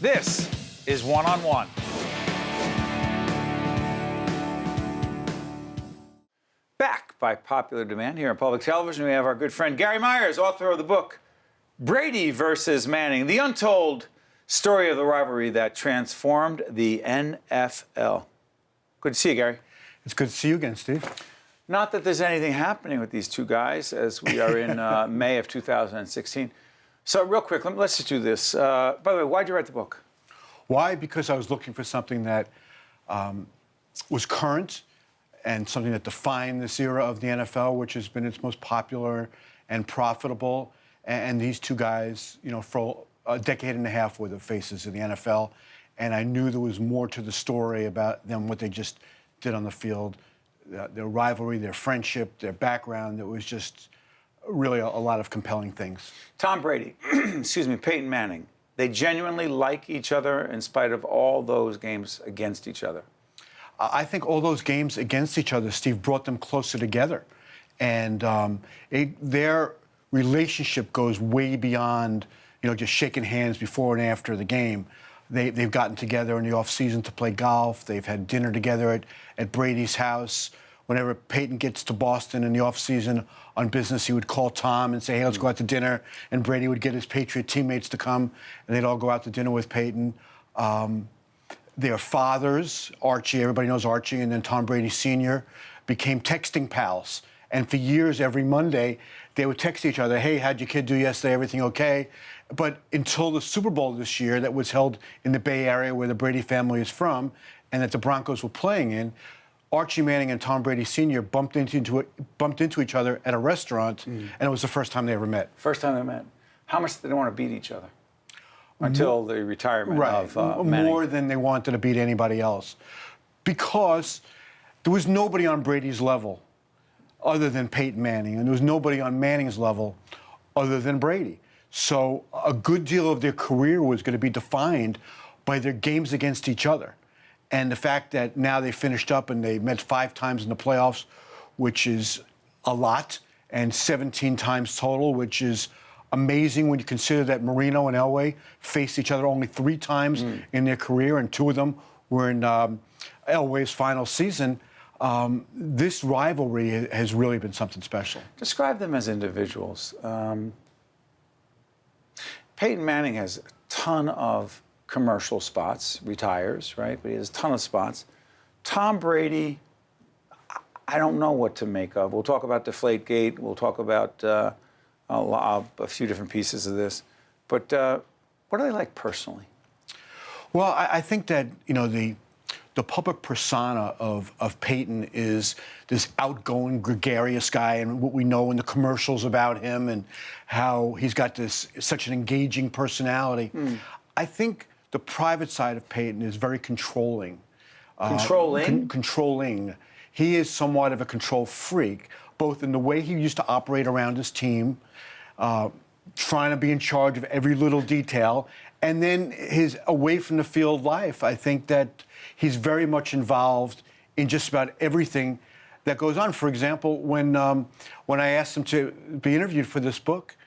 This is One on One. Back by popular demand here on public television, we have our good friend Gary Myers, author of the book Brady versus Manning, the untold story of the rivalry that transformed the NFL. Good to see you, Gary. It's good to see you again, Steve. Not that there's anything happening with these two guys as we are in May of 2016. So real quick, let's just do this. By the way, why'd you write the book? Why? Because I was looking for something that was current and something that defined this era of the NFL, which has been its most popular and profitable. And these two guys, you know, for a decade and a half were the faces of the NFL. And I knew there was more to the story about them, what they just did on the field, their rivalry, their friendship, their background. It was just really a lot of compelling things. Tom Brady, Peyton Manning, they genuinely like each other in spite of all those games against each other. I think all those games against each other, Steve, brought them closer together. And their relationship goes way beyond, you know, just shaking hands before and after the game. They've gotten together in the off-season to play golf. They've had dinner together at Brady's house. Whenever Peyton gets to Boston in the off-season on business, he would call Tom and say, hey, let's go out to dinner. And Brady would get his Patriot teammates to come, and they'd all go out to dinner with Peyton. Their fathers, Archie, everybody knows Archie, and then Tom Brady Sr., became texting pals. And for years, every Monday, they would text each other, hey, how'd your kid do yesterday? Everything okay? But until the Super Bowl this year that was held in the Bay Area where the Brady family is from and that the Broncos were playing in, Archie Manning and Tom Brady Sr. bumped into each other at a restaurant, and it was the first time they ever met. First time they met. How much did they want to beat each other? Until the retirement of Manning. More than they wanted to beat anybody else. Because there was nobody on Brady's level other than Peyton Manning, and there was nobody on Manning's level other than Brady. So a good deal of their career was going to be defined by their games against each other. And the fact that now they finished up and they met 5 times in the playoffs, which is a lot, and 17 times total, which is amazing when you consider that Marino and Elway faced each other only 3 times in their career, and 2 of them were in Elway's final season. This rivalry has really been something special. Describe them as individuals. Peyton Manning has a ton of commercial spots, retires, right? But he has a ton of spots. Tom Brady, I don't know what to make of. We'll talk about Deflategate. We'll talk about a few different pieces of this. But what are they like personally? Well, I think that, you know, the public persona of Peyton is this outgoing, gregarious guy, and what we know in the commercials about him and how he's got such an engaging personality. I think the private side of Peyton is very controlling. Controlling. He is somewhat of a control freak, both in the way he used to operate around his team, trying to be in charge of every little detail, and then his away from the field life. I think that he's very much involved in just about everything that goes on. For example, when I asked him to be interviewed for this book,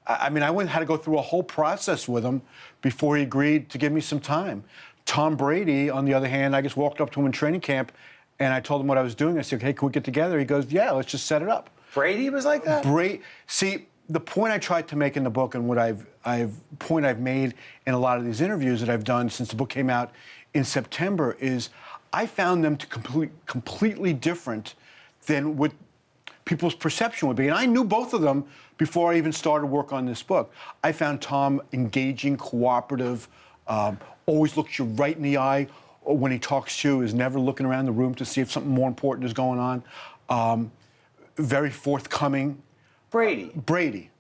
I mean, I had to go through a whole process with him before he agreed to give me some time. Tom Brady, on the other hand, I just walked up to him in training camp, and I told him what I was doing. I said, hey, can we get together? He goes, yeah, let's just set it up. Brady was like that? See, the point I tried to make in the book, and what I've made in a lot of these interviews that I've done since the book came out in September, is I found them to completely different than what people's perception would be. And I knew both of them before I even started work on this book. I found Tom engaging, cooperative, always looks you right in the eye when he talks to you, is never looking around the room to see if something more important is going on. Very forthcoming. Brady.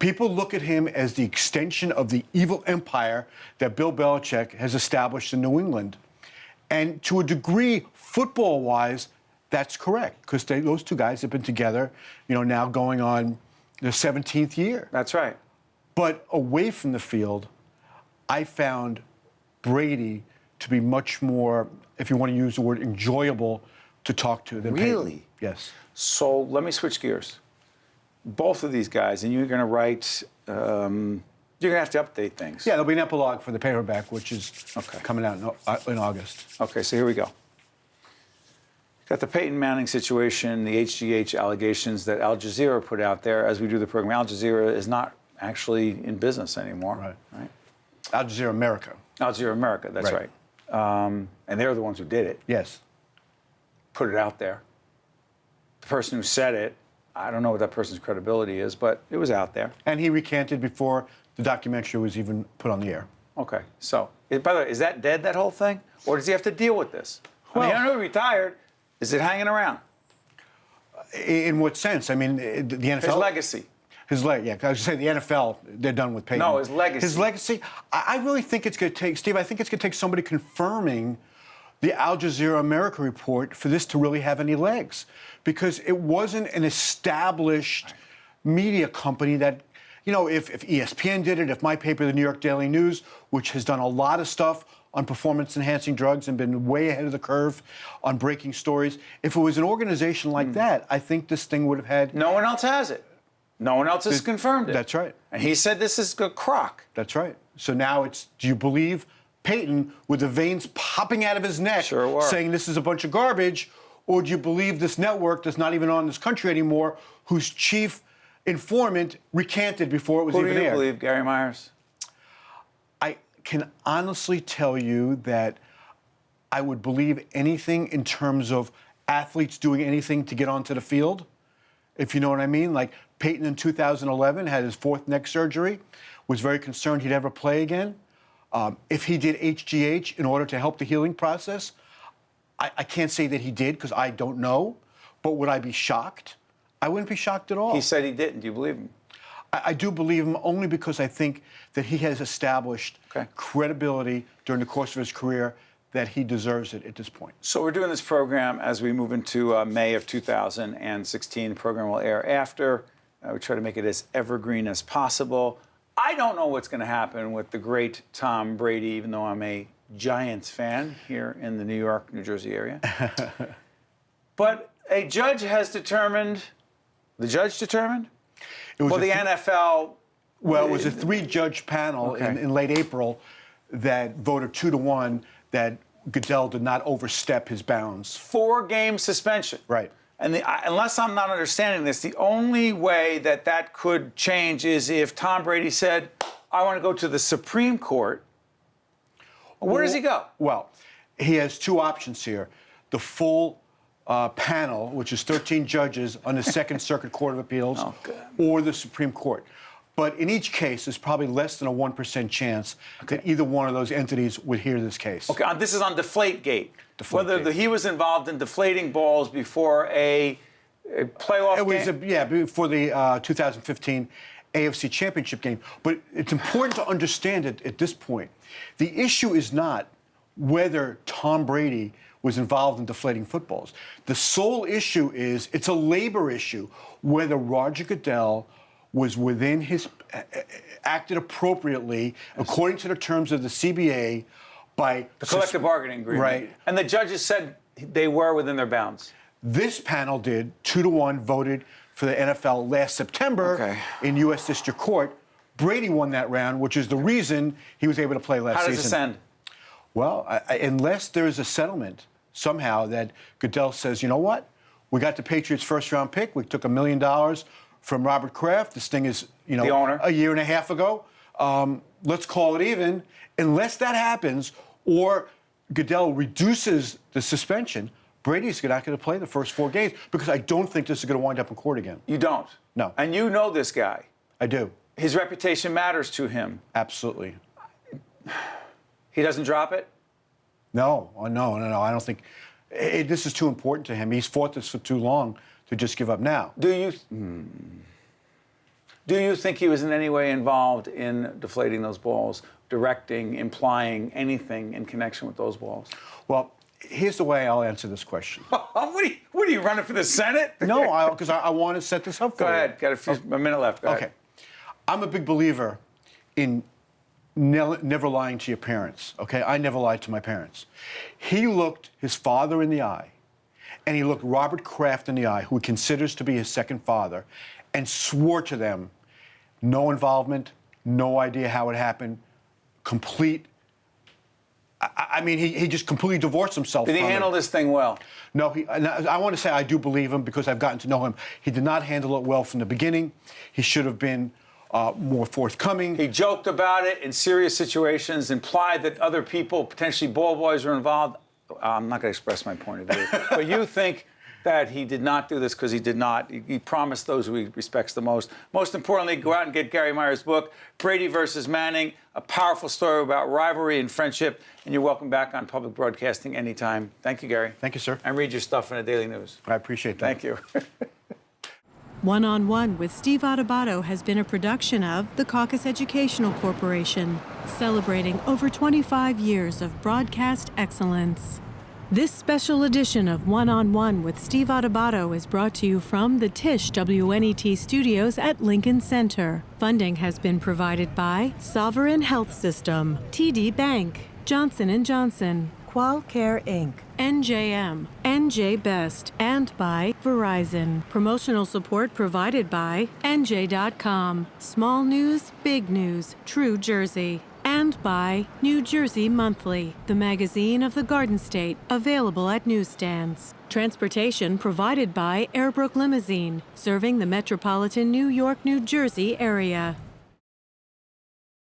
People look at him as the extension of the evil empire that Bill Belichick has established in New England. And to a degree, football-wise, that's correct, because those two guys have been together, you know, now going on their 17th year. That's right. But away from the field, I found Brady to be much more, if you want to use the word, enjoyable to talk to than Really? Peyton. Yes. So let me switch gears. Both of these guys, and you're going to write You're going to have to update things. Yeah, there'll be an epilogue for the paperback, which is Okay. coming out in August. Okay, so here we go. Got the Peyton Manning situation, the HGH allegations that Al Jazeera put out there as we do the program. Al Jazeera is not actually in business anymore. Right. Al Jazeera America. Al Jazeera America, that's right. And they're the ones who did it. Yes. Put it out there. The person who said it, I don't know what that person's credibility is, but it was out there. And he recanted before the documentary was even put on the air. Okay, so, by the way, is that dead, that whole thing? Or does he have to deal with this? I know he retired. Is it hanging around? In what sense? I mean, the NFL... His legacy. Yeah, I was say the NFL, they're done with Peyton. No, his legacy. His legacy, I really think it's going to take, Steve, I think it's going to take somebody confirming the Al Jazeera America report for this to really have any legs. Because it wasn't an established media company that, you know, if ESPN did it, if my paper, the New York Daily News, which has done a lot of stuff on performance-enhancing drugs and been way ahead of the curve on breaking stories, if it was an organization like that, I think this thing would have had... No one else has it. No one else has confirmed it. That's right. And he said this is a crock. That's right. So now it's, do you believe Peyton with the veins popping out of his neck saying this is a bunch of garbage, or do you believe this network that's not even on this country anymore, whose chief informant recanted before it was even aired? Who do you believe, Gary Myers? I can honestly tell you that I would believe anything in terms of athletes doing anything to get onto the field, if you know what I mean. Like Peyton in 2011 had his fourth neck surgery, was very concerned he'd ever play again. If he did HGH in order to help the healing process, I can't say that he did because I don't know, but would I be shocked? I wouldn't be shocked at all. He said he didn't. Do you believe him? I do believe him only because I think that he has established credibility during the course of his career that he deserves it at this point. So we're doing this program as we move into May of 2016. The program will air after. We try to make it as evergreen as possible. I don't know what's going to happen with the great Tom Brady, even though I'm a Giants fan here in the New York, New Jersey area. But a judge has determined, the judge determined? It was the NFL... Well, it was a three-judge panel in late April that voted 2-1 that Goodell did not overstep his bounds. 4-game suspension. Right. And unless I'm not understanding this, the only way that could change is if Tom Brady said, I want to go to the Supreme Court. Where does he go? Well, he has two options here. The full panel, which is 13 judges on the Second Circuit Court of Appeals, or the Supreme Court. But in each case, there's probably less than a 1% chance that either one of those entities would hear this case. Okay, this is on Deflategate. Whether he was involved in deflating balls before a playoff game? Before the 2015 AFC Championship game. But it's important to understand it at this point. The issue is not whether Tom Brady was involved in deflating footballs. The sole issue is, it's a labor issue, whether Roger Goodell was within his, acted appropriately, according to the terms of the CBA, by the collective bargaining agreement. Right. And the judges said they were within their bounds. This panel did, 2-1, voted for the NFL last September in U.S. District Court. Brady won that round, which is the reason he was able to play last season. How does this end? Well, unless there is a settlement somehow that Goodell says, you know what, we got the Patriots' first-round pick. We took $1 million from Robert Kraft. This thing is, you know, the owner. A year and a half ago. Let's call it even. Unless that happens, or Goodell reduces the suspension, Brady's not going to play the first 4 games because I don't think this is going to wind up in court again. You don't? No. And you know this guy? I do. His reputation matters to him? Absolutely. He doesn't drop it? No. I don't think this is too important to him. He's fought this for too long to just give up now. Do you think he was in any way involved in deflating those balls, directing, implying anything in connection with those balls? Well, here's the way I'll answer this question. What are you running for the Senate? No, because I want to set this up for you. Go ahead. Got a minute left. Go ahead. I'm a big believer in never lying to your parents, okay? I never lied to my parents. He looked his father in the eye, and he looked Robert Kraft in the eye, who he considers to be his second father, and swore to them no involvement, No idea how it happened. Complete. I mean, he just completely divorced himself. Did he from handle it. this thing well? No, I want to say I do believe him because I've gotten to know him. He did not handle it well from the beginning. He should have been more forthcoming. He joked about it in serious situations, implied that other people, potentially ball boys, were involved. I'm not going to express my point of view. But you think that he did not do this because he did not. He promised those who he respects the most. Most importantly, go out and get Gary Myers' book, Brady versus Manning, a powerful story about rivalry and friendship. And you're welcome back on public broadcasting anytime. Thank you, Gary. Thank you, sir. And read your stuff in the Daily News. I appreciate that. Thank you. One-on-One with Steve Adubato has been a production of the CAUCUS Educational Corporation, celebrating over 25 years of broadcast excellence. This special edition of One-on-One with Steve Adubato is brought to you from the Tisch WNET studios at Lincoln Center. Funding has been provided by Sovereign Health System, TD Bank, Johnson & Johnson, Qualcare Inc., NJM, NJ Best, and by Verizon. Promotional support provided by NJ.com, Small News, Big News, True Jersey. And by New Jersey Monthly, the magazine of the Garden State, available at newsstands. Transportation provided by Airbrook Limousine, serving the metropolitan New York, New Jersey area.